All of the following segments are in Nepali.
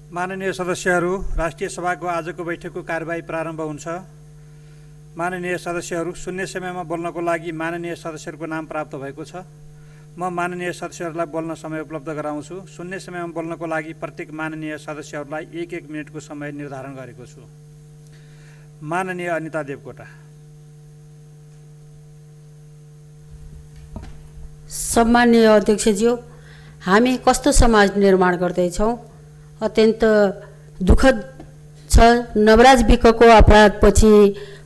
माननीय सदस्यहरू, राष्ट्रिय सभाको आजको बैठकको कार्यवाही प्रारम्भ हुन्छ। माननीय सदस्यहरू, शून्य समयमा बोल्नको लागि माननीय सदस्यहरूको नाम प्राप्त भएको छ। म माननीय सदस्यहरूलाई बोल्न समय उपलब्ध गराउँछु। शून्य समयमा बोल्नको लागि प्रत्येक माननीय सदस्यहरूलाई 1-1 मिनेटको समय निर्धारण गरेको छु। माननीय अनिता देवकोटा। सम्माननीय अध्यक्षज्यू, हामी कस्तो समाज निर्माण गर्दैछौँ? अत्यन्त दुःखद छ। नवराज विकको अपराधपछि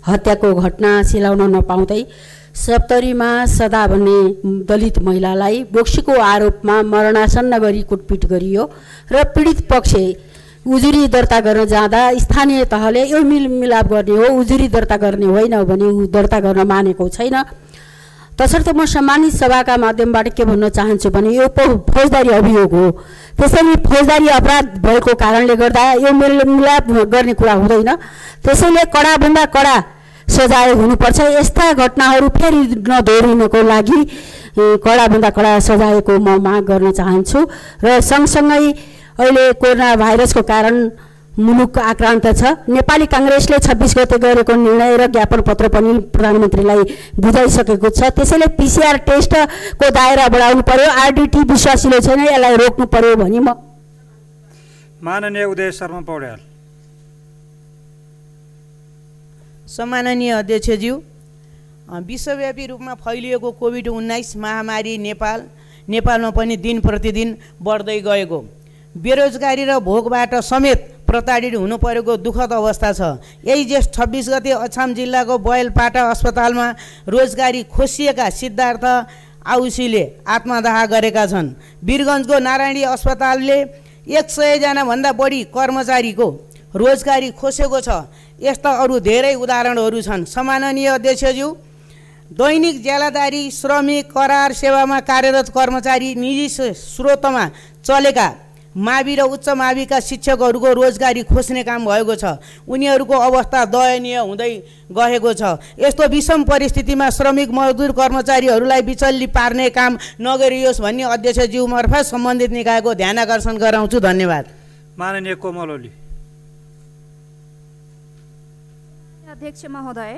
हत्याको घटना सिलाउन नपाउँदै सप्तरीमा सदा भन्ने दलित महिलालाई बोक्सीको आरोपमा मरणासन्न गरी कुटपिट गरियो र पीडित पक्ष उजुरी दर्ता गर्न जाँदा स्थानीय तहले यो मिलमिलाप गर्ने हो, उजुरी दर्ता गर्ने होइन भने ऊ दर्ता गर्न मानेको छैन। तसर्थ म सम्मानित सभाका माध्यमबाट के भन्न चाहन्छु भने यो फौजदारी अभियोग हो। त्यसैले फौजदारी अपराध भएको कारणले गर्दा यो मेलमिलाप गर्ने कुरा हुँदैन। त्यसैले कडाभन्दा कडा सजाय हुनुपर्छ। यस्ता घटनाहरू फेरि नदोहोरिनको लागि कडाभन्दा कडा सजायको म माग गर्न चाहन्छु। र सँगसँगै अहिले कोरोना भाइरसको कारण मुलुक आक्रान्त छ। नेपाली काङ्ग्रेसले 26 गते गरेको निर्णय र ज्ञापन पत्र पनि प्रधानमन्त्रीलाई बुझाइसकेको छ। त्यसैले PCR टेस्टको दायरा बढाउनु पर्यो। RDT विश्वासिलो छैन, यसलाई रोक्नु पर्यो भनी म। माननीय उदय शर्मा पौड्याल। सम्माननीय अध्यक्षज्यू, विश्वव्यापी रूपमा फैलिएको कोभिड-19 महामारी नेपालमा पनि दिन प्रतिदिन बढ्दै गएको, बेरोजगारी र भोकबाट समेत प्रताडित हुनु परेको दुःखद अवस्था छ। यही जेठ 26 गते अछाम जिल्लाको बयलपाटा अस्पतालमा रोजगारी खोसिएका सिद्धार्थ आउसीले आत्मदाह गरेका छन्। वीरगञ्जको नारायणी अस्पतालले 100 जना भन्दा बढी कर्मचारीको रोजगारी खोसेको छ। यस्ता अरू धेरै उदाहरणहरू छन्। सम्माननीय अध्यक्षज्यू, दैनिक ज्यालादारी श्रमिक करार सेवामा कार्यरत कर्मचारी, निजी स्रोतमा चलेका मावि र उच्च माविका शिक्षकहरूको रोजगारी खोज्ने काम भएको छ। उनीहरूको अवस्था दयनीय हुँदै गएको छ। यस्तो विषम परिस्थितिमा श्रमिक मजदुर कर्मचारीहरूलाई बिचल्ली पार्ने काम नगरियोस् भन्ने अध्यक्षज्यू मार्फत सम्बन्धित निकायको ध्यान आकर्षण गराउँछु। धन्यवाद। माननीय कोमल ओली। अध्यक्ष महोदय,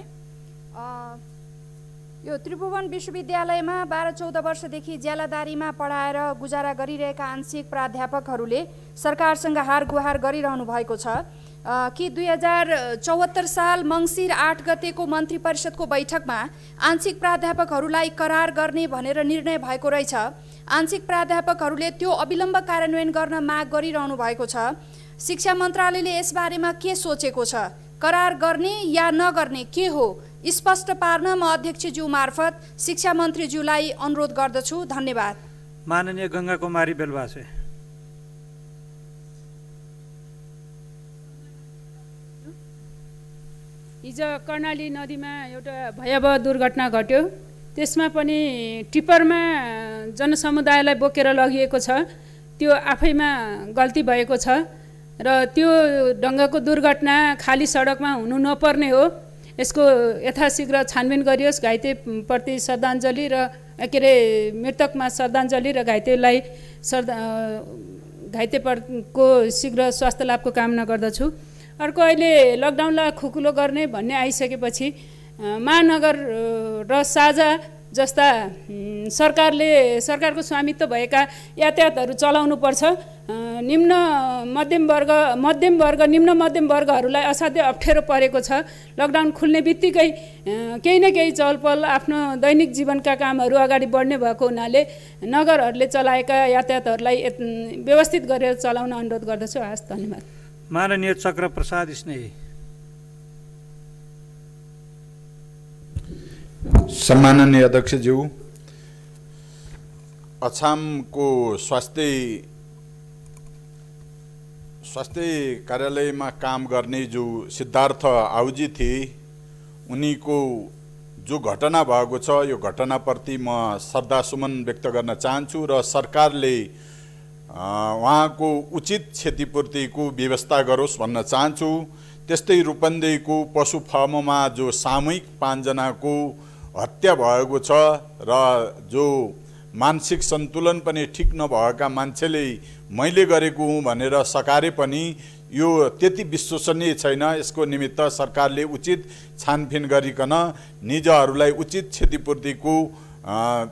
यो त्रिभुवन विश्वविद्यालयमा 12-14 वर्षदेखि ज्यालादारीमा पढाएर गुजारा गरिरहेका आंशिक प्राध्यापकहरूले सरकारसँग हार गुहार गरिरहनु भएको छ कि 2074 साल मङ्सिर 8 गतेको मन्त्री परिषदको बैठकमा आंशिक प्राध्यापकहरूलाई करार गर्ने भनेर निर्णय भएको रहेछ। आंशिक प्राध्यापकहरूले त्यो अविलम्ब कार्यान्वयन गर्न माग गरिरहनु भएको छ। शिक्षा मन्त्रालयले यसबारेमा के सोचेको छ? करार गर्ने या नगर्ने के हो? स्पष्ट पार्न म अध्यक्षज्यू मार्फत शिक्षा मन्त्रीज्यूलाई अनुरोध गर्दछु। धन्यवाद। माननीय गंगा कुमारी बेलवासे। हिजो कर्णाली नदीमा एउटा भयावह दुर्घटना घट्यो। त्यसमा पनि टिप्परमा जनसमुदायलाई बोकेर लगिएको छ। त्यो आफैमा गल्ती भएको छ र त्यो ढङ्गको दुर्घटना खाली सडकमा हुनु नपर्ने हो। यसको यथाशीघ्र छानबिन गरियोस्। घाइतेप्रति श्रद्धाञ्जली र मृतकमा श्रद्धाञ्जली र घाइतेको शीघ्र स्वास्थ्य लाभको कामना गर्दछु। अर्को, अहिले लकडाउनलाई खुकुलो गर्ने भन्ने आइसकेपछि महानगर र साझा जस्ता सरकारको स्वामित्व भएका यातायातहरू चलाउनु पर्छ। निम्न मध्यम वर्गहरूलाई असाध्य अप्ठ्यारो परेको छ। लकडाउन खुल्ने बित्तिकै केही न केही चहलपहल आफ्नो दैनिक जीवनका कामहरू अगाडि बढ्ने भएको हुनाले नगरहरूले चलाएका यातायातहरूलाई व्यवस्थित गरेर चलाउन अनुरोध गर्दछु। हस्, धन्यवाद। माननीय चक्र प्रसाद स्नेही। सम्माननीय अध्यक्षज्यू, अछामको स्वास्थ्य कार्यालयमा काम गर्ने जो सिद्धार्थ आउजी थिए, उनीको जो घटना भएको छ यो घटनाप्रति म श्रद्धासुमन व्यक्त गर्न चाहन्छु र सरकारले उहाँको उचित क्षतिपूर्तिको व्यवस्था गरोस् भन्न चाहन्छु। त्यस्तै रूपन्देहीको पशु फार्ममा जो सामूहिक 5 जनाको हत्या भएको छ र जो मानसिक सन्तुलन पनि ठिक नभएका मान्छेले मैले गरेको हुँ भनेर सकारे पनि यो त्यति विश्वसनीय छैन। यसको निमित्त सरकारले उचित छानबिन गरिकन निजहरूलाई उचित क्षतिपूर्तिको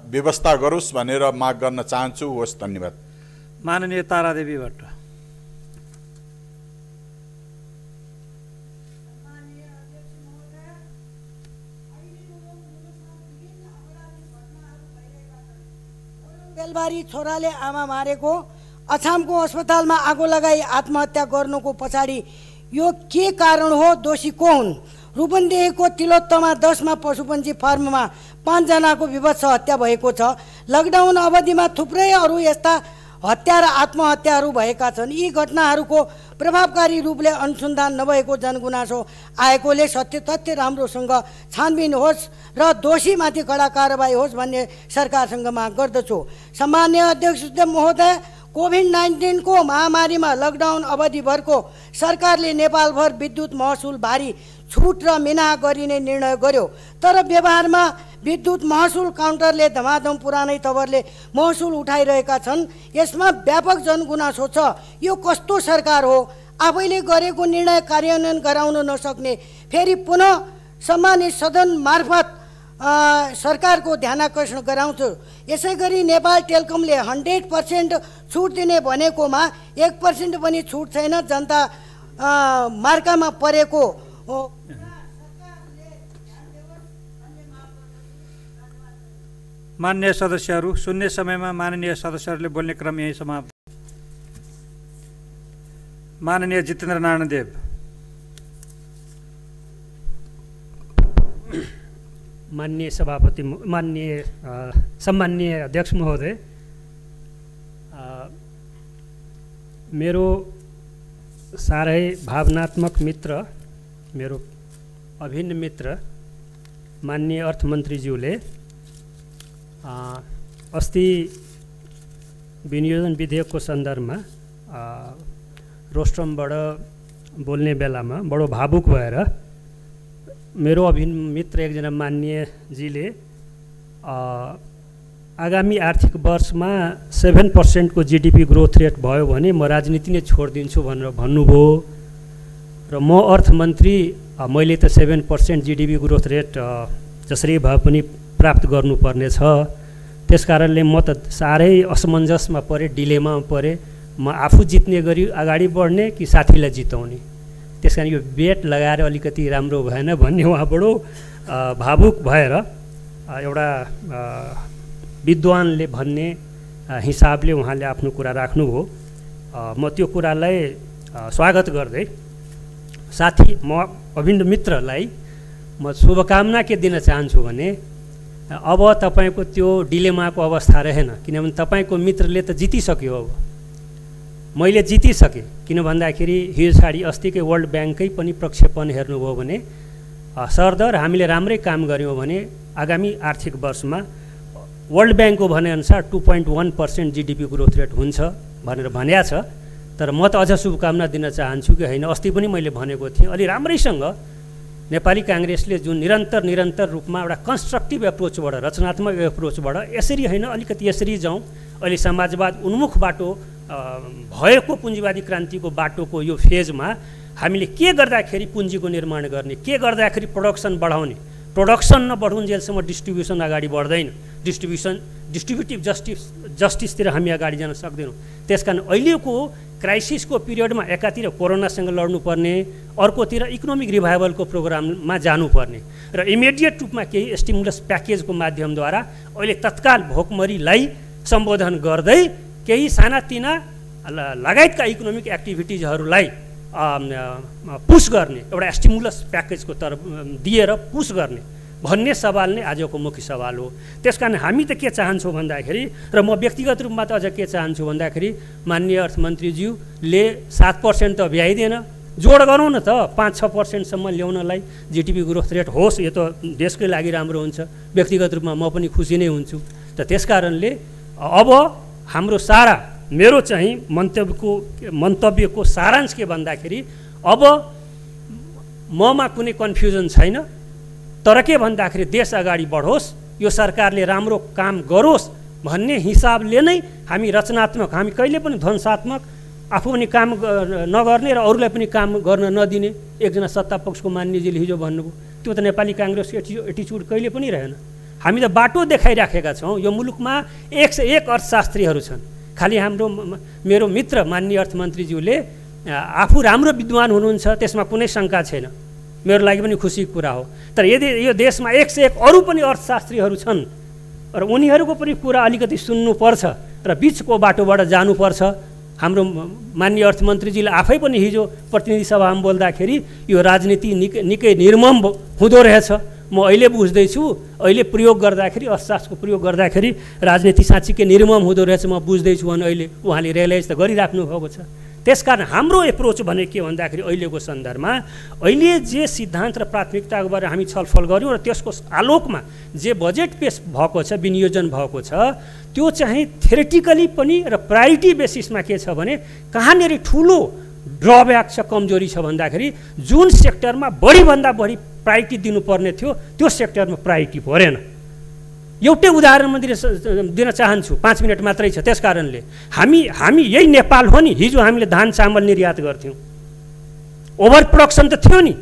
व्यवस्था गरोस् भनेर माग गर्न चाहन्छु। होस्, धन्यवाद। माननीय तारादेवी भट्ट। बेलबारी छोराले आमा मारेको, अछामको अस्पतालमा आगो लगाई आत्महत्या गर्नुको पछाडि यो के कारण हो? दोषी को हुन्? रूपन्देहीको तिलोत्तमा 10 मा पशुपन्छी फार्ममा 5 जनाको विभत्स हत्या भएको छ। लकडाउन अवधिमा थुप्रै अरू यस्ता हत्या र आत्महत्याहरू भएका छन्। यी घटनाहरूको प्रभावकारी रूपले अनुसन्धान नभएको जनगुनासो आएकोले सत्य तथ्य राम्रोसँग छानबिन होस् र दोषीमाथि कडा कारबाही होस् भन्ने सरकारसँग माग गर्दछु। सम्मान्य अध्यक्ष महोदय, कोभिड-19 को महामारीमा लकडाउन अवधिभरको सरकारले नेपालभर विद्युत महसुल भारी छुट र मिनाहा गरिने निर्णय गर्यो, तर व्यवहारमा विद्युत महसुल काउन्टरले धमाधम पुरानै तवरले महसुल उठाइरहेका छन्। यसमा व्यापक जनगुनासो छ। यो कस्तो सरकार हो? आफैले गरेको निर्णय कार्यान्वयन गराउन नसक्ने, फेरि पुनः सम्मानित सदन मार्फत सरकारको ध्यानाकर्षण गराउँछु। यसै गरी नेपाल टेलिकमले 100% छुट दिने भनेकोमा 1% पनि छुट छैन। जनता मार्कामा परेको हो। मान्य सदस्यहरू, शून्य समयमा माननीय सदस्यहरूले बोल्ने क्रम यही समाप्त। माननीय जितेन्द्र नारायण देव। माननीय सभापति, माननीय सम्माननीय अध्यक्ष महोदय, मेरो साह्रै भावनात्मक मित्र, मेरो अभिन्न मित्र माननीय अर्थमन्त्रीज्यूले अस्ति विनियोजन विधेयकको सन्दर्भमा रोस्ट्रमबाट बोल्ने बेलामा बडो भावुक भएर मेरो अभिन्न मित्र एकजना माननीयजीले आगामी आर्थिक वर्षमा 7% को जीडीपी ग्रोथ रेट भयो भने म राजनीति नै छोडिदिन्छु भनेर भन्नुभयो र म अर्थमन्त्री मैले त 7% जीडीपी ग्रोथ रेट जसरी भए पनि प्राप्त गर्नुपर्ने छ। त्यसकारणले म त साह्रै असमञ्जसमा परे, डिलेमामा परे। म आफू जित्ने गरी अगाडि बढ्ने कि साथीलाई जिताउने? त्यसकारण यो बेट लगाएर अलिकति राम्रो भएन भन्ने उहाँ बडो भावुक भएर एउटा विद्वानले भन्ने हिसाबले उहाँले आफ्नो कुरा राख्नुभयो। म त्यो कुरालाई स्वागत गर्दै साथी म अभिन्न मित्रलाई म शुभकामना के दिन चाहन्छु भने अब तपाईको त्यो डिलेमाको अवस्था रहेन, किनभने तपाईको मित्रले त जितिसक्यो। अब मैले जितिसकेँ, किन भन्दाखेरि हिजो छाडी अस्तिकै वर्ल्ड ब्याङ्ककै पनि प्रक्षेपण हेर्नुभयो भने सरदर हामीले राम्रै काम गऱ्यौँ भने आगामी आर्थिक वर्षमा वर्ल्ड ब्याङ्कको भनेअनुसार 2.1% जीडीपी ग्रोथ रेट हुन्छ भनेर भनिएको छ। तर म त अझ शुभकामना दिन चाहन्छु कि होइन, अस्ति पनि मैले भनेको थिएँ अलि राम्रैसँग नेपाली काङ्ग्रेसले जुन निरन्तर रूपमा एउटा कन्स्ट्रक्टिभ एप्रोचबाट, रचनात्मक एप्रोचबाट यसरी होइन अलिकति यसरी जाउँ, अहिले समाजवाद उन्मुख बाटो भएको पुँजीवादी क्रान्तिको बाटोको यो फेजमा हामीले के गर्दाखेरि पुँजीको निर्माण गर्ने, के गर्दाखेरि प्रोडक्सन बढाउने, प्रोडक्सन नबढुन्जेलसम्म डिस्ट्रिब्युसन अगाडि बढ्दैन, डिस्ट्रिब्युटिभ जस्टिसतिर हामी अगाडि जान सक्दैनौँ। त्यसकारण अहिलेको क्राइसिसको पिरियडमा एकातिर कोरोनासँग लड्नुपर्ने, अर्कोतिर इकोनोमिक रिभाइभलको प्रोग्राममा जानुपर्ने र इमिडिएट रूपमा केही स्टिमुलस प्याकेजको माध्यमद्वारा अहिले तत्काल भोकमरीलाई सम्बोधन गर्दै केही सानातिना लगायतका इकोनोमिक एक्टिभिटिजहरूलाई पुस गर्ने, एउटा स्टिमुलस प्याकेजको तर्फ दिएर पुस गर्ने भन्ने सवाल नै आजको मुख्य सवाल हो। त्यसकारण हामी त के चाहन्छौँ भन्दाखेरि, र म व्यक्तिगत रूपमा त अझ के चाहन्छु भन्दाखेरि माननीय अर्थमन्त्रीज्यूले 7% त भ्याइदिएन, जोड गरौँ न त 5-6% ल्याउनलाई जीडीपी ग्रोथ रेट होस्। यो त देशकै लागि राम्रो हुन्छ, व्यक्तिगत रूपमा म पनि खुसी नै हुन्छु। त त्यसकारणले अब हाम्रो सारा मेरो चाहिँ मन्तव्यको सारांश के भन्दाखेरि अब ममा कुनै कन्फ्युजन छैन, तर के भन्दाखेरि देश अगाडि बढोस्, यो सरकारले राम्रो काम गरोस् भन्ने हिसाबले नै हामी रचनात्मक, हामी कहिले पनि ध्वंसात्मक, आफू पनि काम नगर्ने र अरूलाई पनि काम गर्न नदिने एकजना सत्तापक्षको मान्यजीले हिजो भन्नुभयो। त्यो त नेपाली काङ्ग्रेसको एटिच्युड कहिले पनि रहेन। हामी त बाटो देखाइराखेका छौँ। यो मुलुकमा 101 अर्थशास्त्रीहरू छन्। खालि मेरो मित्र माननीय अर्थमन्त्रीज्यूले आफू राम्रो विद्वान हुनुहुन्छ, त्यसमा कुनै शङ्का छैन, मेरो लागि पनि खुसीको कुरा हो। तर यदि यो देशमा 101 अरू पनि अर्थशास्त्रीहरू छन् र उनीहरूको पनि कुरा अलिकति सुन्नुपर्छ र बिचको बाटोबाट जानुपर्छ। हाम्रो माननीय अर्थमन्त्रीजीले आफै पनि हिजो प्रतिनिधि सभामा बोल्दाखेरि यो राजनीति निकै निर्मम हुँदो रहेछ, म अहिले बुझ्दैछु, अहिले प्रयोग गर्दाखेरि अर्थशास्त्रको प्रयोग गर्दाखेरि राजनीति साँच्चीकै निर्मम हुँदो रहेछ म बुझ्दैछु भने अहिले उहाँले रियलाइज त गरिराख्नु भएको छ। त्यसकारण हाम्रो एप्रोच भने के भन्दाखेरि अहिलेको सन्दर्भमा अहिले जे सिद्धान्त र प्राथमिकताको बारे हामी छलफल गऱ्यौँ र त्यसको आलोकमा जे बजेट पेश भएको छ, विनियोजन भएको छ, त्यो चाहिँ थ्योरेटिकली पनि र प्रायोरिटी बेसिसमा के छ भने कहाँनिर ठुलो ड्रब्याक छ, कमजोरी छ भन्दाखेरि जुन सेक्टरमा बढीभन्दा बढी प्रायोरिटी दिनुपर्ने थियो त्यो सेक्टरमा प्रायोरिटी परेन। एउटै उदाहरण म दिन चाहन्छु, 5 मिनट मात्रै छ। त्यस कारणले हामी यही नेपाल हो नि, हिजो हामीले धान चामल निर्यात गर्थ्यौँ, ओभर प्रोडक्सन त थियो नि,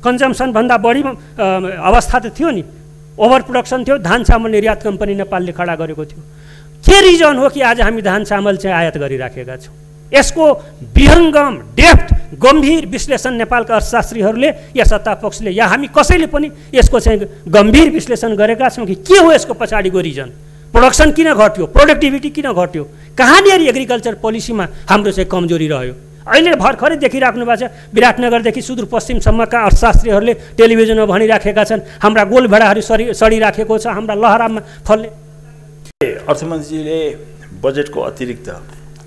कन्जम्सनभन्दा बढी अवस्था त थियो नि, ओभर प्रोडक्सन थियो, धान चामल निर्यात कम्पनी नेपालले खडा गरेको थियो। के रिजन हो कि आज हामी धान चामल चाहिँ आयात गरिराखेका छौँ? यसको विहङ्गम डेप्थ गम्भीर विश्लेषण नेपालका अर्थशास्त्रीहरूले या सत्तापक्षले या हामी कसैले पनि यसको चाहिँ गम्भीर विश्लेषण गरेका छौँ कि के हो यसको पछाडिको रिजन। प्रोडक्सन किन घट्यो, प्रोडक्टिभिटी किन घट्यो, कहाँनिर एग्रिकल्चर पोलिसीमा हाम्रो चाहिँ कमजोरी रह्यो। अहिले भर्खरै देखिराख्नु भएको छ, विराटनगरदेखि सुदूरपश्चिमसम्मका अर्थशास्त्रीहरूले टेलिभिजनमा भनिराखेका छन् हाम्रा गोलभेडाहरू सडिराखेको छ, हाम्रा लहरामा फल्ने। अर्थमन्त्रीले बजेटको अतिरिक्त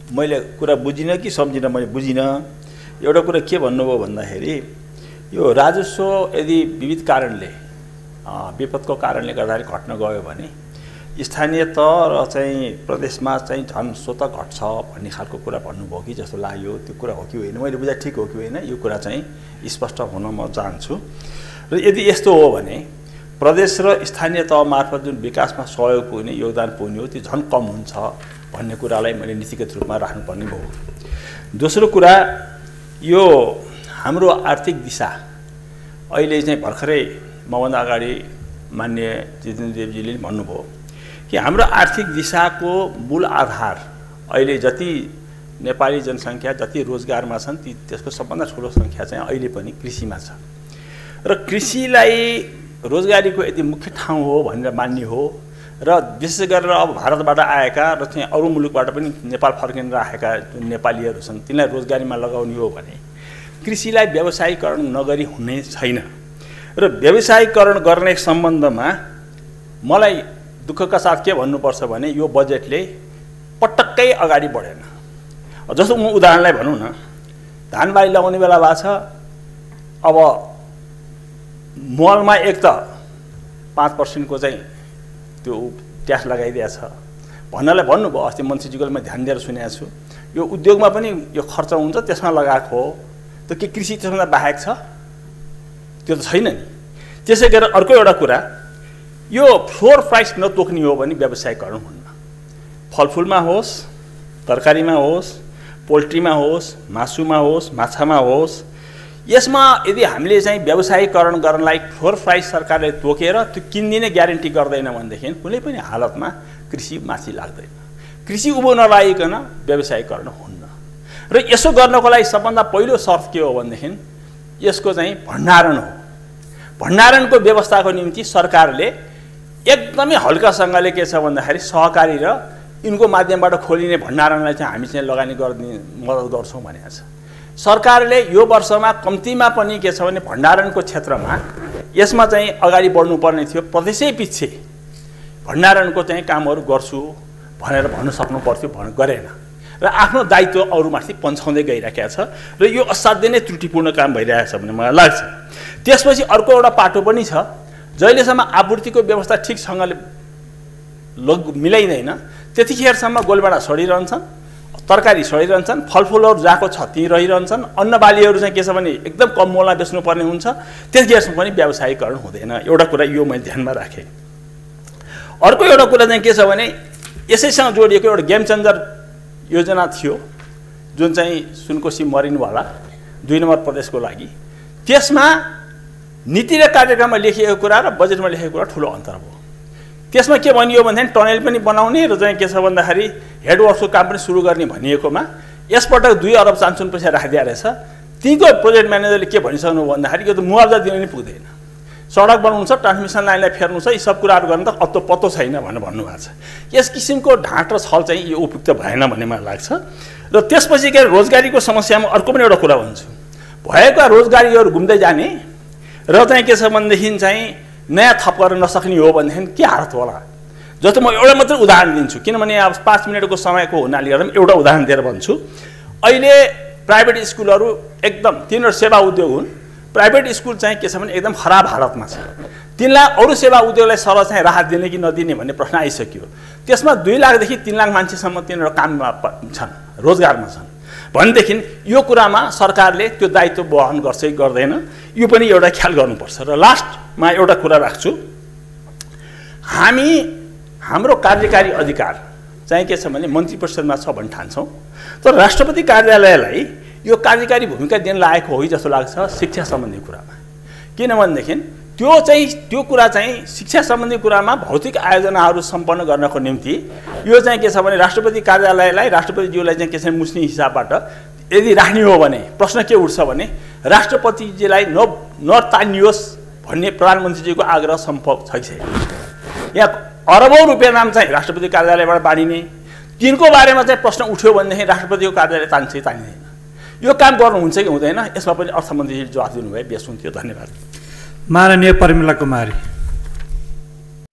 मैले कुरा बुझिनँ कि सम्झिनँ, मैले बुझिनँ। एउटा कुरा के भन्नुभयो भन्दाखेरि यो राजस्व यदि विविध कारणले विपदको कारणले गर्दाखेरि घट्न गयो भने स्थानीय तह र चाहिँ प्रदेशमा चाहिँ झन् स्वतः घट्छ भन्ने खालको कुरा भन्नुभयो कि जस्तो लाग्यो। त्यो कुरा हो कि होइन, मैले बुझाइ ठिक हो कि होइन, यो कुरा चाहिँ स्पष्ट हुन म चाहन्छु। र यदि यस्तो हो भने प्रदेश र स्थानीय तह मार्फत जुन विकासमा सहयोग पुग्ने, योगदान पुग्ने हो, त्यो झन् कम हुन्छ भन्ने कुरालाई मैले नीतिगत रूपमा राख्नुपर्ने भयो। दोस्रो कुरा, यो हाम्रो आर्थिक दिशा अहिले चाहिँ भर्खरै मभन्दा अगाडि मान्य जितेन्द्र देवजीले भन्नुभयो कि हाम्रो आर्थिक दिशाको मूल आधार अहिले जति नेपाली जनसङ्ख्या जति रोजगारमा छन् त्यसको सबभन्दा ठुलो सङ्ख्या चाहिँ अहिले पनि कृषिमा छ। र कृषिलाई रोजगारीको यदि मुख्य ठाउँ हो भनेर मान्ने हो र विशेष गरेर अब भारतबाट आएका र चाहिँ अरू मुलुकबाट पनि नेपाल फर्किन राखेका जुन नेपालीहरू छन् तिनलाई रोजगारीमा लगाउने हो भने कृषिलाई व्यवसायीकरण नगरी हुने छैन। र व्यवसायीकरण गर्ने सम्बन्धमा मलाई दुःखका साथ के भन्नुपर्छ भने यो बजेटले पटक्कै अगाडि बढेन। जस्तो म उदाहरणलाई भनौँ न, धानबाली लगाउने बेला भएको छ, अब मलमा एक त 5% को चाहिँ त्यो ट्याक्स लगाइदिएछ भन्नलाई भन्नुभयो। अस्ति मन्त्रीजीको म ध्यान दिएर सुनेको छु। यो उद्योगमा पनि यो खर्च हुन्छ, त्यसमा लगाएको हो, त के कृषि त्यसभन्दा बाहेक छ? त्यो त छैन नि। त्यसै गरेर अर्को एउटा कुरा, यो फ्लोर प्राइस नतोक्ने हो भने व्यवसायीकरण हुन्न। फलफुलमा होस्, तरकारीमा होस्, पोल्ट्रीमा होस्, मासुमा होस्, माछामा होस्, यसमा यदि हामीले चाहिँ व्यवसायीकरण गर्नलाई फ्लोर प्राइस सरकारले तोकेर त्यो किनिदिने ग्यारेन्टी गर्दैन भनेदेखि कुनै पनि हालतमा कृषि माथि लाग्दैन। कृषि उँभो नलागिकन व्यवसायीकरण हुन्न। र यसो गर्नको लागि सबभन्दा पहिलो शर्त के हो भनेदेखि यसको चाहिँ भण्डारण हो। भण्डारणको व्यवस्थाको निम्ति सरकारले एकदमै हल्कासँगले के छ भन्दाखेरि सहकारी र यिनको माध्यमबाट खोलिने भण्डारणलाई चाहिँ हामी चाहिँ लगानी गर्ने मद्दत गर्छौँ भनेको छ। सरकारले यो वर्षमा कम्तीमा पनि के छ भने भण्डारणको क्षेत्रमा यसमा चाहिँ अगाडि बढ्नुपर्ने थियो। प्रदेशै पछि भण्डारणको चाहिँ कामहरू गर्छु भनेर भन्न सक्नु पर्थ्यो, गरेन र आफ्नो दायित्व अरूमाथि पन्छाउँदै गइरहेको छ र यो असाध्यै नै त्रुटिपूर्ण काम भइरहेको छ भन्ने मलाई लाग्छ। त्यसपछि अर्को एउटा पाटो पनि छ, जहिलेसम्म आपूर्तिको व्यवस्था ठिकसँगले मिलाइँदैन त्यतिखेरसम्म गोलबाडा सडिरहन्छन्, तरकारी सडिरहन्छन्, फलफुलहरू जहाँको छ त्यहीँ रहिरहन्छन्, अन्नबालीहरू चाहिँ के छ भने एकदम कम मोलमा बेच्नुपर्ने हुन्छ, त्यतिखेरसम्म पनि व्यवसायीकरण हुँदैन। एउटा कुरा यो मैले ध्यानमा राखेँ। अर्को एउटा कुरा चाहिँ के छ भने यसैसँग जोडिएको एउटा गेम चेन्जर योजना थियो जुन चाहिँ सुनकोशी मरिनवाला 2 नम्बर प्रदेशको लागि। त्यसमा नीति र कार्यक्रममा लेखिएको कुरा र बजेटमा लेखेको कुरा ठुलो अन्तर भयो। त्यसमा के भनियो भन्दाखेरि टनल पनि बनाउने र चाहिँ के छ भन्दाखेरि हेडवर्क्सको काम पनि सुरु गर्ने भनिएकोमा यसपटक 2 अरब चान्सुन पैसा राखिदिया रहेछ। तिनको प्रोजेक्ट म्यानेजरले के भनिसक्नु भन्दाखेरि यो त मुआवजा दिन नि पुग्दैन, सडक बनाउनु छ, ट्रान्समिसन लाइनलाई फेर्नु छ, यी सब कुराहरू गर्न त अत्तो पत्तो छैन भनेर भन्नुभएको छ। यस किसिमको ढाँट र छल चाहिँ यो उपयुक्त भएन भन्ने मलाई लाग्छ। र त्यसपछि के रोजगारीको समस्यामा अर्को पनि एउटा कुरा भन्छु, भएका रोजगारीहरू घुम्दै जाने र चाहिँ के छ भनेदेखि चाहिँ नयाँ थप गर्न नसक्ने हो भनेदेखि के हालत होला। जस्तो म एउटा मात्रै उदाहरण दिन्छु, किनभने अब 5 मिनटको समयको हुनाले गर्दा एउटा उदाहरण दिएर भन्छु। अहिले प्राइभेट स्कुलहरू एकदम तिनीहरू सेवा उद्योग हुन्, प्राइभेट स्कुल चाहिँ के छ भने एकदम खराब हालतमा छ। तिनलाई अरू सेवा उद्योगलाई सरह चाहिँ राहत दिने कि नदिने भन्ने प्रश्न आइसक्यो। त्यसमा 2 लाखदेखि 3 लाख मान्छेसम्म तिनीहरू काममा छन्, रोजगारमा छन् भनेदेखि यो कुरामा सरकारले त्यो दायित्व वहन गर्छ कि गर्दैन यो पनि एउटा ख्याल गर्नुपर्छ। र लास्टमा एउटा कुरा राख्छु, हाम्रो कार्यकारी अधिकार चाहिँ के छ भने मन्त्री परिषदमा छ भन्ने ठान्छौँ, तर राष्ट्रपति कार्यालयलाई यो कार्यकारी भूमिका दिन लागेको हो जस्तो लाग्छ शिक्षा सम्बन्धी कुरामा। किनभनेदेखि त्यो कुरा चाहिँ शिक्षा सम्बन्धी कुरामा भौतिक आयोजनाहरू सम्पन्न गर्नको निम्ति यो चाहिँ के छ भने राष्ट्रपति कार्यालयलाई राष्ट्रपतिज्यूलाई चाहिँ के छ मुस्ने हिसाबबाट यदि राख्ने हो भने प्रश्न के उठ्छ भने राष्ट्रपतिजीलाई नतानियोस् भन्ने प्रधानमन्त्रीजीको आग्रह सम्भव छैन। यहाँ अरबौँ रुपियाँ नाम चाहिँ राष्ट्रपति कार्यालयबाट बाँडिने, तिनको बारेमा चाहिँ प्रश्न उठ्यो भनेदेखि राष्ट्रपतिको कार्यालय तानिँदैन। यो काम गर्नुहुन्छ कि हुँदैन, यसमा पनि अर्थमन्त्रीले जवाफ दिनुभयो, बेस हुन्थ्यो। धन्यवाद। माननीय प्रमिला कुमारी।